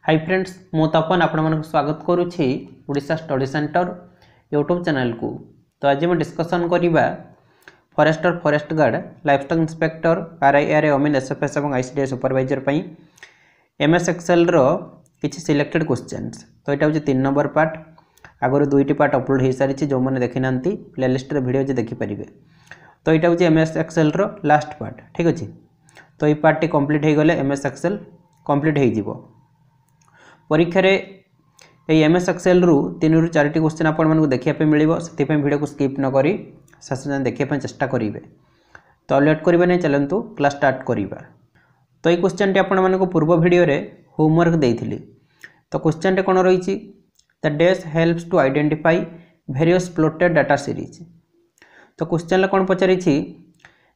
Hi friends मु तपन आपण मन स्वागत करुछि Odisha study centre YouTube channel को। तो आज मैं डिस्कसन करिबा forester forest guard livestock inspector RIR Amin SFS और आईसीडीएस सुपरवाइजर पई एमएस एक्सेल रो किछि सिलेक्टेड क्वेश्चंस। तो एटा होछि 3 नंबर पार्ट। आगर दुईटी पार्ट अपलोड हो सारी जो मैंने देखी ना प्लेलिस्ट भिडियो जे देखि परिबे। तो एटा होछि एमएस एक्सेल रो लास्ट पार्ट, ठीक अछि। तो ये पार्ट टी कंप्लीट हो गले एमएस एक्सेल कंप्लीट हो जिवो। परीक्षा रे एमएस एक्सेल रु 3 रु 4 टी क्वेश्चन आपण मानको देखिया पे मिलिबो। सेति पे वीडियो को स्किप न करी शेष जान देखिया पे चेष्टा करिवे। तो लेट करिवे नै, चलंतु क्लास स्टार्ट करिबा। तो ये क्वेश्चन टी आपण मानको पूर्व वीडियो रे होमवर्क देइथिली। तो क्वेश्चन टे कोन रहिछि, the dash helps to identify various plotted data series. तो क्वेश्चन ले कोन पचारिछि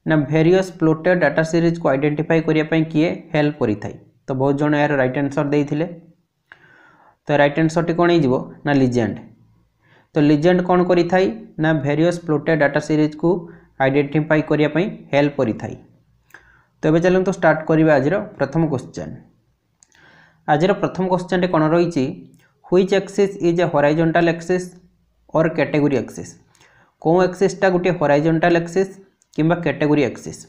ना वेरियस प्लॉटेड डाटा सीरीज को आइडेंटिफाई करिया पे किए हेल्प करि थाई। तो बहुत जण यार राइट आंसर देइथिले। तो राइट आंसर टी कौन हो ना लीजेंड। तो लीजेंड कौन करी थाई ना वेरियस प्लॉटेड डाटा सीरीज को आइडेंटिफाई करिया पई हेल्प करी थाई। तो एबे चलन तो स्टार्ट करिबा आज प्रथम क्वेश्चन। आज प्रथम क्वेश्चन टे कौन रही, which axis is a horizontal axis और कैटेगरी एक्सिस। कौ एक्सिस टा गोटे हॉरिजॉन्टल एक्सिस किंबा कैटेगरी एक्सिस।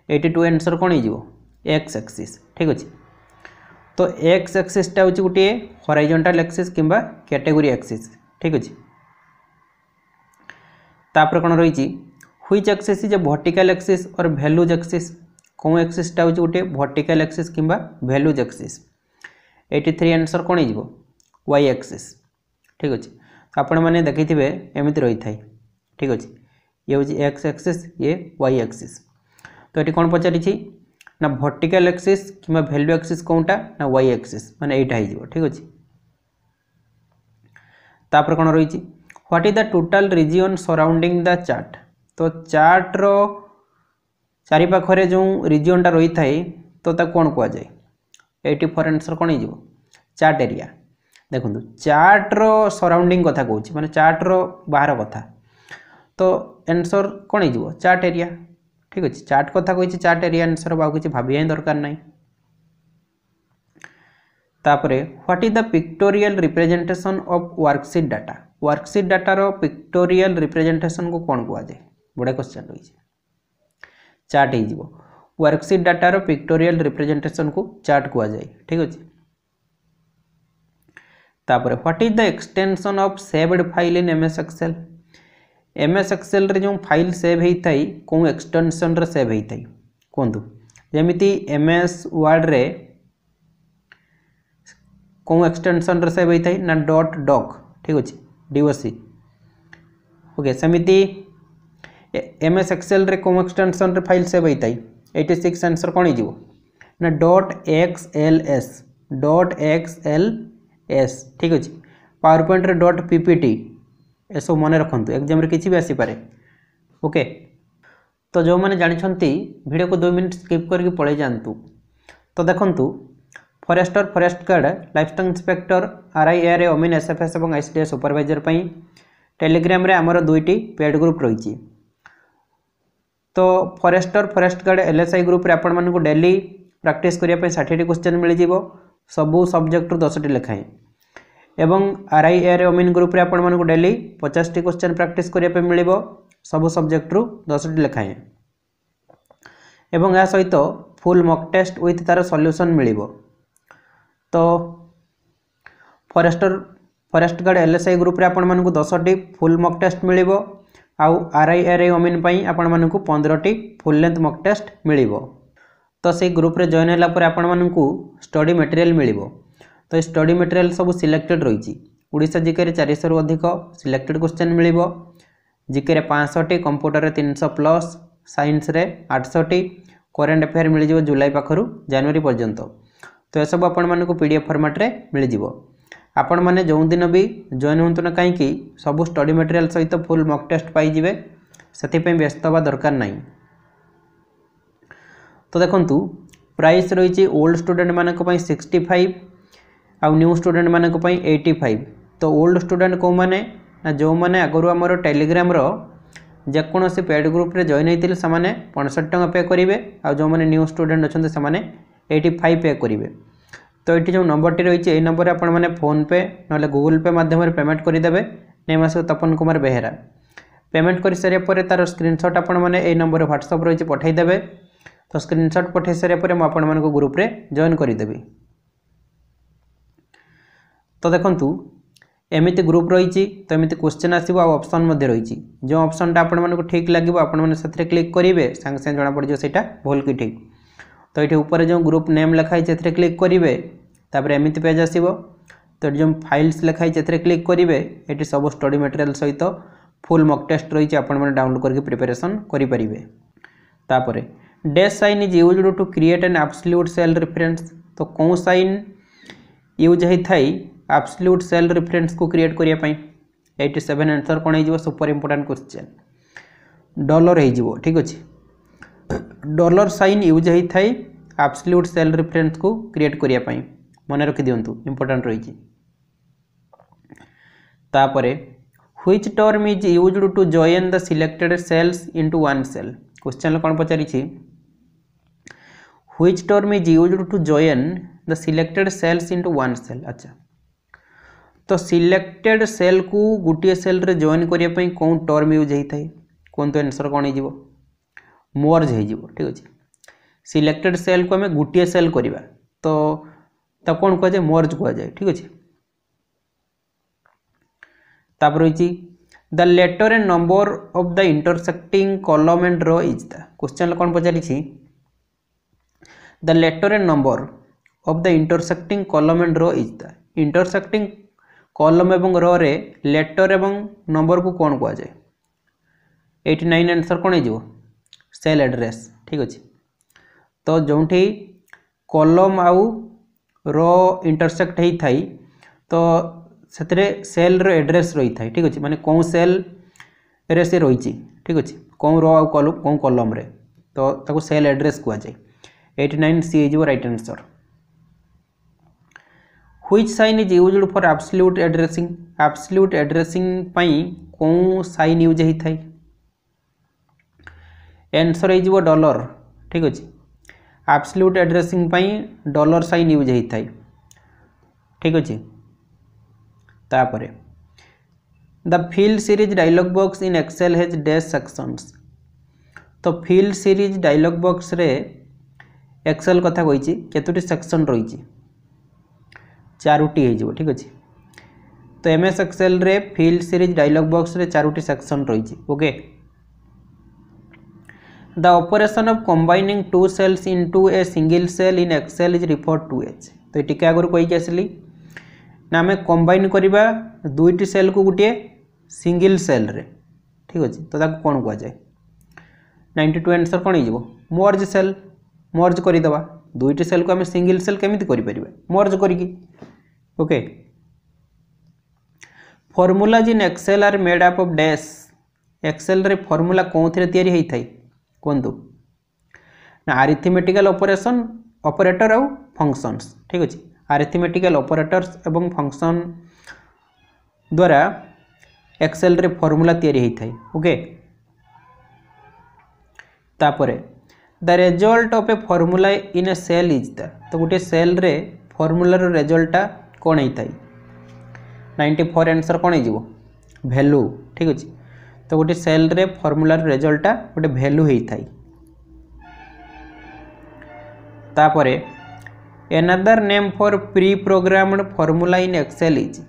82 आंसर कौन हो एक्स एक्सिस, ठीक अछि। तो एक्स एक्सिस टा होची गोटे हॉरिजॉन्टल एक्सिस किंबा कैटेगरी एक्सिस, ठीक अछि। तापर कोन रही, which axis is a vertical axis और वैल्यूज एक्सिस। कौ एक्सिस टा होची गोटे वर्टिकल एक्सिस किंबा वैल्यूज एक्सिस। 83 आंसर कोन हो वाई एक्सिस, ठीक अछि। तो आपण माने देखिथिबे एमिति रही थाई, ठीक अछि। ये होची एक्स एक्सिस, ये वाई एक्सिस। तो एटी कोन पचारि छी ना वर्टिकल एक्सिस किंबा वैल्यू एक्सिस कोनटा ना वाई एक्सिस, माने एटा हे जिवो, ठीक अछि। तापर कोन रही छी, what is the total region surrounding the chart. तो चार्ट रो चारि पाखरे जो रीजन टा रही थाई तो ता कोन को जाय। 84 आंसर कोन हे जिवो चार्ट एरिया। देखंतु चार्ट रो सराउंडिंग कथा कहूची, माने चार्ट रो बाहर कथा। तो आंसर कोन हे जिवो चार्ट एरिया, ठीक अछि। चार्ट कथा कहिछि, चार्ट एरिया आंसर बाउ किछि भाबिया दरकार नै। तापरे what is the pictorial representation of worksheet data. Worksheet data रो पिक्टोरियल रिप्रेजेंटेशन को कोन कुआ जाय, बडा क्वेश्चन रही छै। चार्ट हे जिवो वर्कशीट डाटा रो पिक्टोरियल रिप्रेजेंटेशन को चार्ट कुआ जाय, ठीक अछि। तापरे what is the extension of saved file in MS Excel. MS Excel रे जो फाइल सेव हेई थाई को एक्सटेंशन रे सेव हेई थाई कोंतु। जेमिति एमएस वर्ड रे को एक्सटेंशन रे सेव हेई थाई ना डॉट डॉक, ठीक अछि, डीओसी। ओके, सेमिति एमएस एक्सेल रे को एक्सटेंशन रे फाइल सेव हेई थाई। 86 आंसर कोन हिजिवो ना डॉट एक्सएलएस, डॉट एक्सएलएस, ठीक अछि। पावर पॉइंट रे डॉट पीपीटी ए सब मन रखंतु, एग्जाम रे किछि भी आसी पारे। ओके, तो जो माने जानिछंती वीडियो को 2 मिनिट स्किप करके पळे जानतु। तो देखंतु forester forest guard livestock inspector RIR Amin SFS और आईसीडीएस सुपरवाइजर पई टेलीग्राम रे हमर दुईटी पेड ग्रुप रहिछि। तो forester forest guard LSI group रे आपण मानकु को डेली प्रैक्टिस करिया पे 60 टी क्वेश्चन मिल जिवो, सबु सब्जेक्ट रु 10 टी लेखाए। एवं आरआईआर ओमिन ग्रुप रे आपण मानकु डेली 50 टी क्वेश्चन प्रैक्टिस करिया पे मिलिबो, सबु सब्जेक्ट रु 10 टी लेखाए। एवं या सहित फुल मॉक टेस्ट विथ तार सॉल्यूशन मिलिबो। तो फॉरेस्ट गार्ड एलएसआई ग्रुप रे आपण मानकु 10 टी फुल मॉक टेस्ट मिलिबो, आउ आरआईआर ओमिन पई आपण मानकु 15 टी फुल लेंथ मॉक टेस्ट मिलिबो। तो से ग्रुप रे जॉइन होला परे आपण मानकु स्टडी मटेरियल मिलिबो। तो स्टडी मटेरियल सब सिलेक्टेड रही। ओडिशा जीके रे 400 रु अधिक सिलेक्टेड क्वेश्चन मिलिबो। जीके रे 500 टी, कंप्यूटर रे 300 प्लस, साइंस रे 800 टी, करेंट अफेयर मिल जिवो जुलाई पाखरु जनवरी पर्यंत। तो ए सब आपण मानकु पीडीएफ फॉर्मेट रे मिल जिवो। आपण माने जो दिन भी जॉइन होंतु ना काई कि सब स्टडी मटेरियल सहित फुल मॉक टेस्ट पाई जिवे, सेति पे व्यस्त होबा दरकार नै। तो देखंतु प्राइस रही ओल्ड स्टूडेंट मानक पई 65 आउ न्यू स्टूडेंट मानक पई 85। तो ओल्ड स्टूडेंट को माने ना जो माने आगरु हमर टेलीग्राम रो जेकोसी पेड ग्रुप रे जॉइन होइतिले से माने 65 टका पे करिवे, आ जो माने न्यू स्टूडेंट अछन्ते से माने 85 पे करिवे। तो ये जो नंबर टी रही है नंबर आपण मैंने फोन पे ना गूगल पे माध्यम पेमेंट करदे। नेम आस तपन कुमार बेहेरा। पेमेंट कर सारे तार स्क्रीनशॉट आपण मैंने ये नंबर व्हाट्सएप रही पठेदेवे। तो स्क्रीनशॉट पठे सारे आपण मान ग्रुप रे जॉइन करदेवी। तो देखंतु एमिति ग्रुप रही तो एमिति क्वेश्चन आसो ऑप्शन रही जो ऑप्शनटा आपण मानक ठीक लगे आपण मैंने से क्लिक करेंगे सांगे सांगे जना पड़ो से भूल कि ठीक। तो ये ऊपर जो ग्रुप नेम लिखाई से क्लिक करेंगे तापर एमिति पेज आसो। तो जो फाइल्स लिखाई से क्लिक करेंगे ये सब स्टडी मटेरियल सहित फुल मॉक टेस्ट रही आपण मैंने डाउनलोड करके प्रिपरेशन करेंगे। तापर dash sign is used to create an absolute cell reference. तो कौन साइन यूज होता है एब्सोल्यूट सेल रेफरेंस को क्रिएट करने। 87 आंसर कौन हो सुपर इंपोर्टेंट क्वेश्चन डॉलर हो ठीक अच्छे। डॉलर साइन यूज होता है एब्सोल्यूट सेल रेफरेंस को क्रिएट करने मन रखी दिंतु इंपोर्टेंट रही। तापरे which term is used to join the selected cells into one cell. Question कौन पचारि which term is used to join the selected cells into one cell. अच्छा तो सिलेक्टेड सेल को गोटे सेल रे जॉइन करने कौन टर्म यूज होता है कौन तो आंसर कौन हो मर्ज हो ठीक अच्छे। सिलेक्टेड सेल को आम गोटे सेल करवा तो कौन कह जाए मर्ज कह जाए ठीक अच्छे। तापर रही the letter and number of the intersecting column and row is the. Question कौन पचारि the letter and number of the intersecting column and row is the. Intersecting column एवं रो रे लेटर एवं नंबर को कौन कह जाए 89 आंसर कौन हो सेल एड्रेस ठीक अच्छे। तो जो कॉलम आउ रो इंटरसेक्ट होता है तो से सेल रो एड्रेस रही है ठीक अच्छे। माने कौन सेल रे से रही ठीक अच्छे कौन रो आउ कौन कॉलम रे तो ताको सेल एड्रेस कह जाए। 89 सी हो right answer. Which sign is used for absolute addressing. Absolute addressing पई कौन साइन यूज होता है आंसर हो डॉलर ठीक अच्छे। एब्सोल्यूट एड्रेसिंग पई डॉलर साइन यूज होता है ठीक अच्छे। तापरे the fill series dialog box in Excel has dash sections. तो फिल सीरीज डायलॉग बॉक्स रे एक्सेल कथा कही केतोटी सेक्शन रही 4टी हो ठीक अच्छे। तो एमएस एक्सेल रे फिल सीरीज डायलॉग बॉक्स रे 4टी सेक्शन रही okay. The operation of combining two cells into a single cell in Excel is referred to as. तो ये आगुरी कहीकि आसली ना आम कंबाइन करवा दुईटी सेल को गोटे सिंगल सेल रे ठीक अच्छे। तो ताको कौन कह जाए 92 आंसर कौन हो मर्ज सेल मर्ज करदे दुईटी सेल को आम सिंगल सेल केमिति करि मर्ज करके okay. Formulas in Excel are made up of dash. Excel रे फॉर्मूला कौन थे तैयारी होता है कहतु ना अरिथमेटिकल ऑपरेशन ऑपरेटर आउ फंक्शंस ठीक अच्छे। अरिथमेटिकल ऑपरेटर्स एवं फंक्शन द्वारा एक्सेल रे फॉर्मूला तैयारी होता है ओके। तापरे the result of a formula in a cell is the. तो गोटे सेल रे फॉर्मूला रो रिजल्टा कौन होता है 94 आंसर कौन हो वैल्यू ठीक अच्छे। तो गोटे सेल रे फॉर्मूला रो रिजल्टा गोटे वैल्यू होता है। तापरे another name for pre programmed formula in Excel is.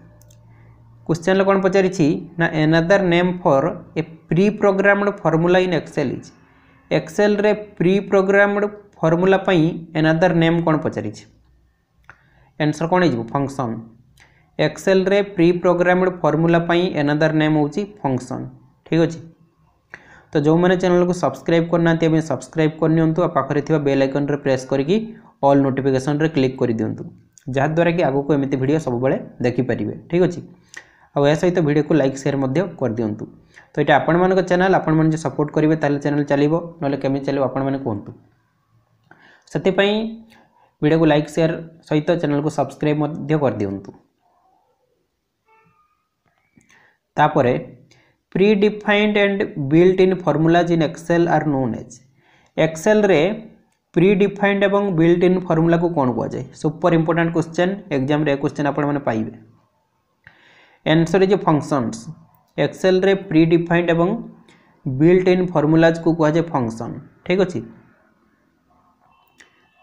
Question कौन पचारि ना another name for a pre programmed formula in Excel is. Excel रे प्री प्रोग्राम्ड फॉर्मूला पई एनादर नेम कौन पचारि आंसर कौन हो फंक्शन। एक्सेल रे प्री प्रोग्राम्ड फॉर्मूला पई एनादर नेम होची फंक्शन ठीक अच्छे। तो जो मैंने चैनल को सब्सक्राइब करना सब्सक्राइब करनियंतु आ पाखरे थिबा बेल आइकन रे प्रेस करके ऑल नोटिफिकेशन रे क्लिक कर दियंतु जहाँद्वारा कि आगो को एमती वीडियो सब बेले देखि परिबे ठीक अच्छे। आ सहित वीडियो को लाइक शेयर कर दियंतु। तो ये आपण मान चैनल आपण मैंने सपोर्ट करेंगे ताले चैनल चलो ना केमी चलो आपण मैंने कहतु से वीडियो को लाइक शेयर सहित चैनल को सब्सक्राइब कर दियंतु। तापरे pre defined and built in formulas in Excel are known as. Excel रे प्री डिफाइंड एवं बिल्ट इन फॉर्मूला को कौन कह जाए सुपर इंपोर्टेंट क्वेश्चन एग्जाम रे क्वेश्चन आपण माने पाइबे आंसर इज फंक्शंस एक्सेल रे प्री डिफाइंड एवं बिल्ट इन फॉर्मूलाज को कह जाए फंक्शन ठीक अछि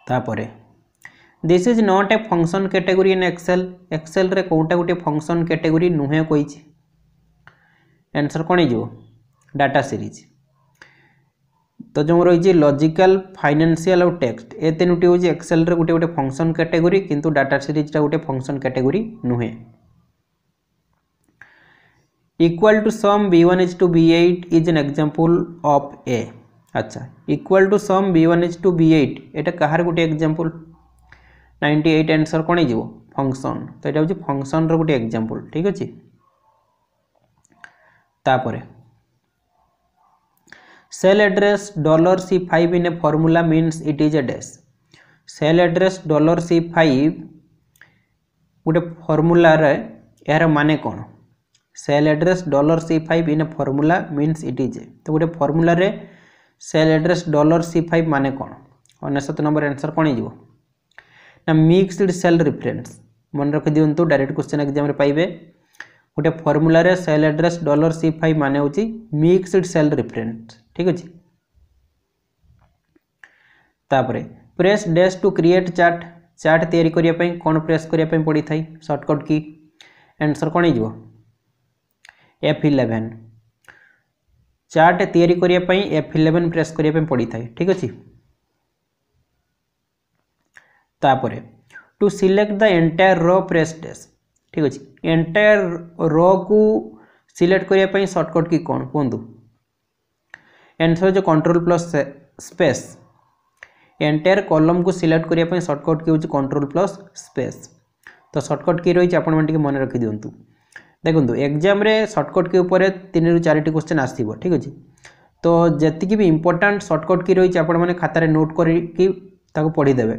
तापरे this is not a function category in Excel Excel रे कोटा गोटे फंक्शन कैटेगरी नुहे कहिछि आंसर कोन हिजो डाटा सीरीज तो जो रही लॉजिकल फाइनेंशियल और टेक्स्ट ए तीनोटी हूँ एक्सेल रे गोटे गोटे फंक्शन कैटेगरी किंतु डाटा सीरीज गोटे फंक्शन कैटेगरी नुहे equal to sum b1 is to b8 is an example of a अच्छा equal to sum b1 is to b8 एटा कहार गोटे एग्जांपल 98 आंसर कोन हिजो फंक्शन तो एटा हूँ फंक्शन रो गोटे एग्जांपल ठीक अछि तापरे cell address $C5 in a formula means it is a dash cell address $C5 गोटे फॉर्मूला रे यार माने कौन cell address $C5 in a formula means it is a तो गोटे फॉर्मूला रे सेल एड्रेस $C5 माने कौन 99 नंबर आंसर कौन हिजो ना मिक्स्ड सेल रेफरेंस मन रखि दियंतु डायरेक्ट क्वेश्चन एग्जाम रे पाइबे गोटे फॉर्मूला रे सेल एड्रेस $C5 माने होची मिक्स्ड सेल रेफरेंस ठीक अछि तापरे press dash to create chart chart तैयारी करिया पई कोन प्रेस करिया पई पड़ी थाई शॉर्टकट की आंसर कोन हिजो F11 चार्ट तैयारी करिया पई F11 प्रेस करिया पई पड़ी थाई ठीक अछि तापरे to select the entire row press dash ठीक अछि एंटायर रो को सिलेक्ट करिया पई शॉर्टकट की कोन कोंदु आंसर जो control plus space entire column को सिलेक्ट करिया पई शॉर्टकट की होची कंट्रोल प्लस स्पेस तो शॉर्टकट की रही आपण मन टिके मन रखि दियंतु देखंतु एग्जाम रे शॉर्टकट के ऊपर 3 रु 4 टी क्वेश्चन आसीबो ठीक अछि तो जति की भी इंपोर्टेंट शॉर्टकट की रही आपण माने खाता रे नोट करी की ताको पढी देबे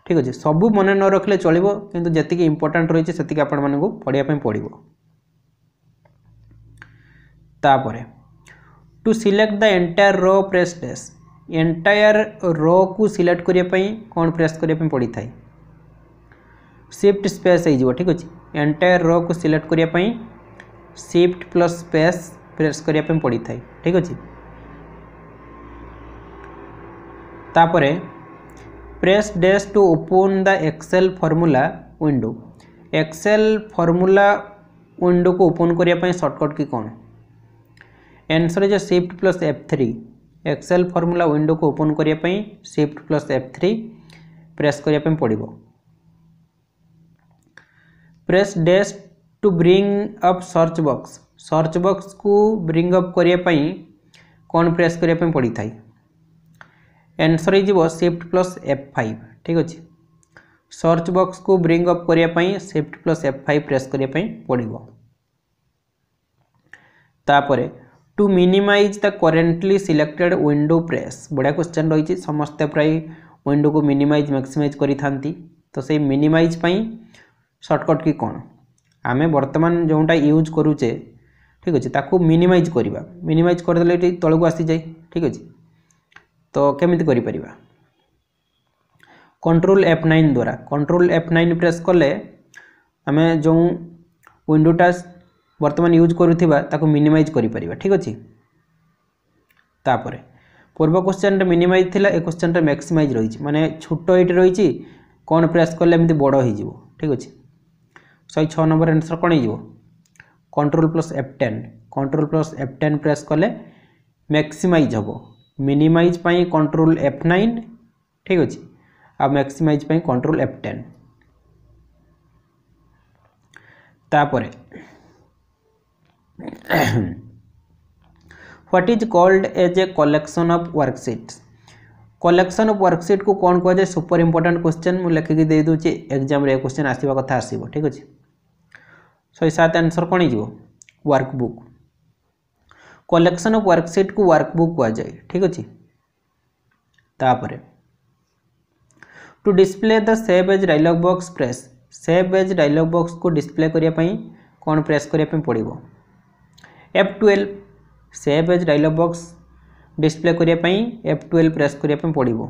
ठीक अछि सब मन न रखले चलिबो किंतु जति की इंपोर्टेंट रही सेति की आपण माने को पढिया पई पडिबो तापरे to select the entire row press dash entire row को सिलेक्ट करिया पई कोन प्रेस करिया पई पड़ी थाई शिफ्ट स्पेस हो ठीक अछि एंटायर रो को सिलेक्ट करिया पई शिफ्ट प्लस स्पेस प्रेस करिया पई पड़ी थाई ठीक अछि तापरे press dash to open the Excel formula window Excel formula window को ओपन करिया पई शॉर्टकट की कोन answer is shift plus F3 Excel formula window को ओपन करिया पई शिफ्ट प्लस F3 प्रेस करिया पई पड़िबो press dash to bring up search box को ब्रिंग अप करिया पई कोन प्रेस करिया पई पड़ी थाई answer is shift plus F5 ठीक अछि सर्च बॉक्स को ब्रिंग अप करिया पई शिफ्ट प्लस F5 प्रेस करिया पई पड़िबो तापरे to minimise the currently selected window press बढ़िया क्वेश्चन रही समस्ते प्राय विंडो को मिनिमाइज मैक्सिमाइज करी थांती तो से मिनिमाइज पई शॉर्टकट की कौन आमे वर्तमान जोटा यूज करूचे ठीक अच्छे ताकू मिनिमाइज करवा मिनिमाइज करदे तलू आसी जाए ठीक अच्छे तो केमिति करि परिबा कंट्रोल F9 द्वारा कंट्रोल F9 प्रेस कले आमे जो विंडोटा वर्तमान यूज करूथिबा ताको मिनिमाइज करि परिबा ठीक अछि तापरे पूर्व क्वेश्चन रे मिनिमाइज थिला ए क्वेश्चन रे मैक्सिमाइज रही माने छोटो एट रही कौन प्रेस कले एमती बड़ हो ठीक अच्छे 106 नंबर आंसर कौन हो कंट्रोल प्लस F10 प्रेस कले मैक्सिमाइज हम मिनिमाइज पाई कंट्रोल F9 ठीक अच्छे आ मैक्सिमाइज पाई कंट्रोल F10 तापरे what is called as a collection of worksheets collection of worksheet को कौन कह जाए सुपर इंपोर्टेंट क्वेश्चन मु लिखिक दे दूची एग्जाम रे क्वेश्चन आसीबा कथा आसीबो ठीक अछि 107 आंसर कौन हो वर्कबुक कलेक्शन ऑफ वर्कशीट को वर्कबुक कह जाए ठीक अछि तापरे to display the save as dialog box press save as dialog box को डिस्प्ले करिया पई कौन प्रेस करिया पई पड़िबो F12 save as dialog box display करिया पई F12 प्रेस करिया पई पड़िबो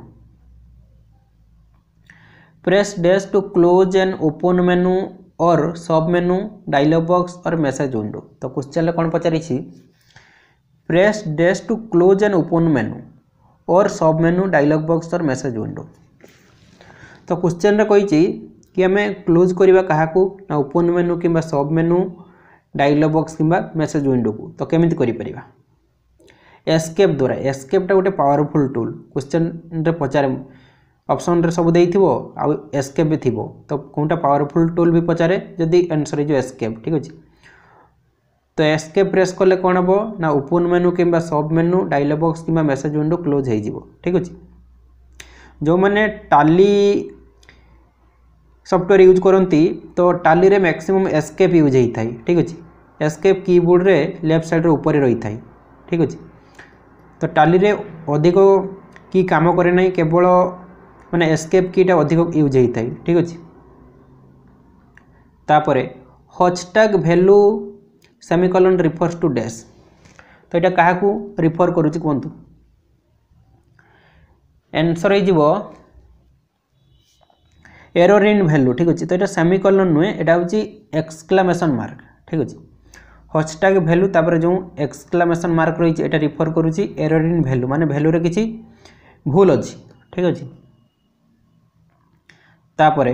press dash to close and open menu और सब मेनू डायलॉग बॉक्स और मैसेज विंडो। तो क्वेश्चन कौन पचारि press dash to close and open menu और सब मेनू डायलॉग बॉक्स और मैसेज विंडो। तो क्वेश्चन कही कि आम क्लोज करवा क्या ना ओपन मेनू कि सब मेनू डायलॉग बॉक्स कि मैसेज विंडो को। तो केमी कर एस्केप द्वारा एस्केपटा गोटे पावरफुल टूल क्वेश्चन रे पचारे ऑप्शन रे सब देइथिबो आ एस्केप भी थिबो तो कोनटा पावरफुल टूल भी पचारे जदि आंसर जो एस्केप ठीक अछि। तो एस्केप प्रेस कले कौन हम ना ओपन मेनू कि सब मेनू डायलॉग बॉक्स कि मैसेज विंडो क्लोज हो ठीक अच्छे। जो मैंने टाली सॉफ्टवेयर यूज करती तो टाली रे मैक्सिमम एस्केप यूज होता है ठीक अच्छे। एस्केप कीबोर्ड रे लेफ्ट साइड रे ऊपर रही था ठीक अच्छे। तो टाली रे अधिक की काम करे ना केवल माने एस्केप कीटा अधिक यूज होता है ठीक अच्छे। तापर hashtag value semicolon refers to dash. तो यहाँ क्या रिफर करुच्ची कहतु आंसर हो एरर इन वैल्यू ठीक अच्छे। तो यहाँ सेमिकोलन नुहे यहाँ हूँ एक्सक्लेमेशन मार्क ठीक अच्छे। हैशटैग वैल्यू तापर जो एक्सक्लेमेशन मार्क रही है रिफर करुच्ची एरर इन वैल्यू माने वैल्यू रे किसी भूल अच्छी ठीक अच्छे। तापर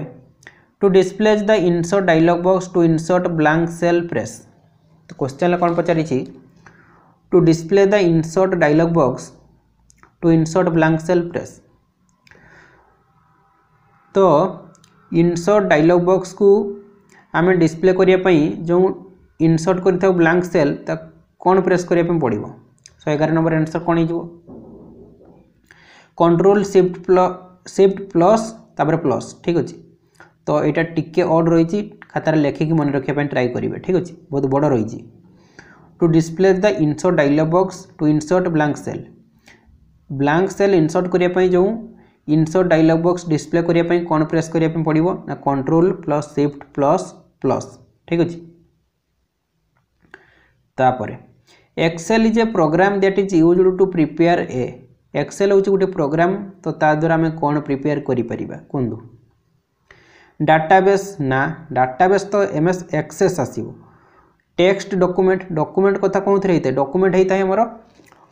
to display the insert dialog box to insert blank cell press. तो क्वेश्चन कौन पचारि to display the insert dialog box to insert blank cell press. तो इंसर्ट डायलॉग बॉक्स को आम डिस्प्ले करने जो इंसर्ट कर ब्लैंक सेल कौन प्रेस करने पड़ो। 111 नंबर आंसर कौन हो कंट्रोल शिफ्ट प्लस तापर प्लस ठीक अच्छे। तो यहाँ टिके ऑड रही खातार लेखिकी मन रखापी ट्राए करेंगे ठीक अच्छे बहुत बड़ रही। To display the insert dialog box to insert blank cell insert करने जो इंसर्ट डायलॉग बॉक्स डिस्प्ले करने कौन प्रेस करने पड़ो ना control plus shift plus plus ठीक अच्छे। तापर Excel is a program that is used to prepare a. Excel हूँ गोटे प्रोग्राम तो ता द्वारा आम कौन प्रिपेयर करें कहूँ डाटाबेस ना डाटाबेस तो एमएस एक्सेस आसो। टेक्स्ट डॉक्यूमेंट कथा कौन थे डॉक्यूमेंट होता है आमर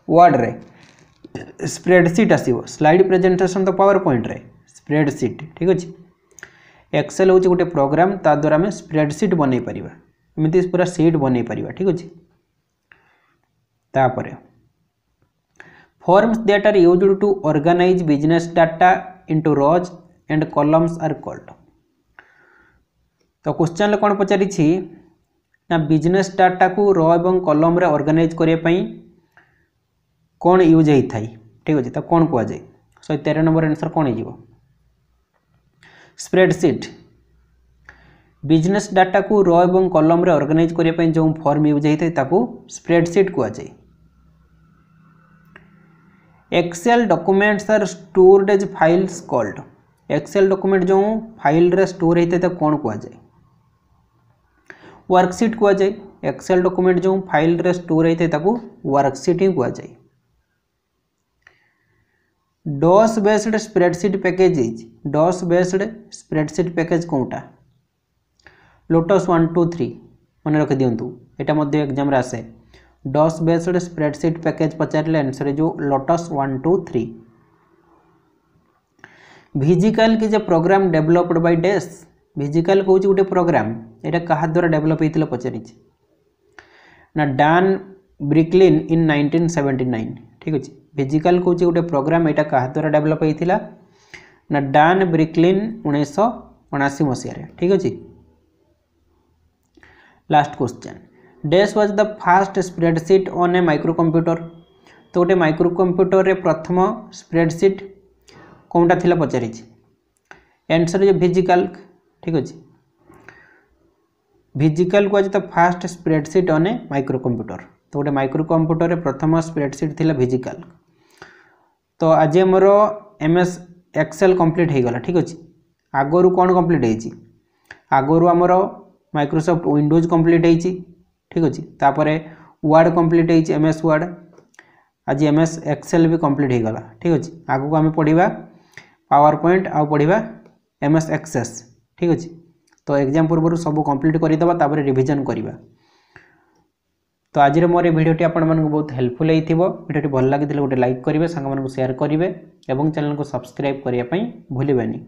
वर्ड रे स्प्रेडशीट आसो। स्लाइड प्रेजेंटेशन तो पावर पॉइंट रे स्प्रेडशीट ठीक अच्छे। एक्सेल हूँ गोटे प्रोग्राम ता द्वारा आम स्प्रेडशीट बनई पार एमती पूरा सीट बनई पार ठीक अच्छे। तापर forms that are used to organise business data into rows and columns are called. तो क्वेश्चन कौन पचारि ना बिजनेस डाटा को रो एवं कॉलम रे ऑर्गेनाइज करने कौन यूज होता है ठीक अच्छे। तो कौन कहुए 113 नंबर आंसर कौन हो स्प्रेडशीट। बिजनेस डाटा को रो एवं कॉलम रे ऑर्गेनाइज करने जो फॉर्म यूज होता है स्प्रेडशीट कहुए। Excel documents are stored as files called. Excel document जो फाइल रे स्टोर होता है कौन कहुए वर्कशीट कहुए। एक्सेल डॉक्यूमेंट जो फाइल रे स्टोर होता है वर्कशीट ही कहुए। DOS based spreadsheet package is DOS based spreadsheet package कौटा लोटस 1 2 3 मन रखी दिंतु यहाँ एग्जाम आसे डॉस बेस्ड स्प्रेडशीट पैकेज पचारे आंसर जो Lotus 1 2 3। VisiCalc is a programme developed by dash. VisiCalc हूँ गोटे प्रोग्राम यहाँ क्या द्वारा डेवलप होता पचारि ना डैन ब्रिकलिन इन 1979 ठीक अच्छे। VisiCalc हूँ गोटे प्रोग्राम यहाँ क्या द्वारा डेवलप होता ना डैन ब्रिकलिन 1979 मसीह ठीक अच्छे। Last question dash was the fast spreadsheet on A micro computer. तो गोटे माइक्रो कंप्यूटर रे प्रथम स्प्रेडशीट कौनटा थिला पचारि आंसर जो VisiCalc ठीक अच्छे। VisiCalc was the fast spreadsheet on A micro computer. तो गोटे माइक्रो कंप्यूटर रे प्रथम स्प्रेडशीट थिला VisiCalc। तो आज आमर MS एक्सेल कंप्लीट हो गला ठीक अच्छे। आगरू कौन कंप्लीट होती आगरू आमर माइक्रोसॉफ्ट विंडोज कंप्लीट होती ठीक अच्छे। तापर वर्ड कंप्लीट होती MS वर्ड आज MS एक्सेल भी कंप्लीट हो गला ठीक अच्छे। आगू आम पढ़ा पावर पॉइंट आउ पढ़ा MS एक्सेस ठीक अच्छे। तो एग्जाम पूर्व सब कंप्लीट करदे तापर रिविजन करवा। तो आज मोर भिडियोटी आपण मानक बहुत हेल्पफुल होइथिबो। भिडियोटी भल लागिथिले गोटे लाइक करेंगे, सांग मानक शेयर करेंगे और चैनल को सब्सक्राइब करने भूलिबेनी।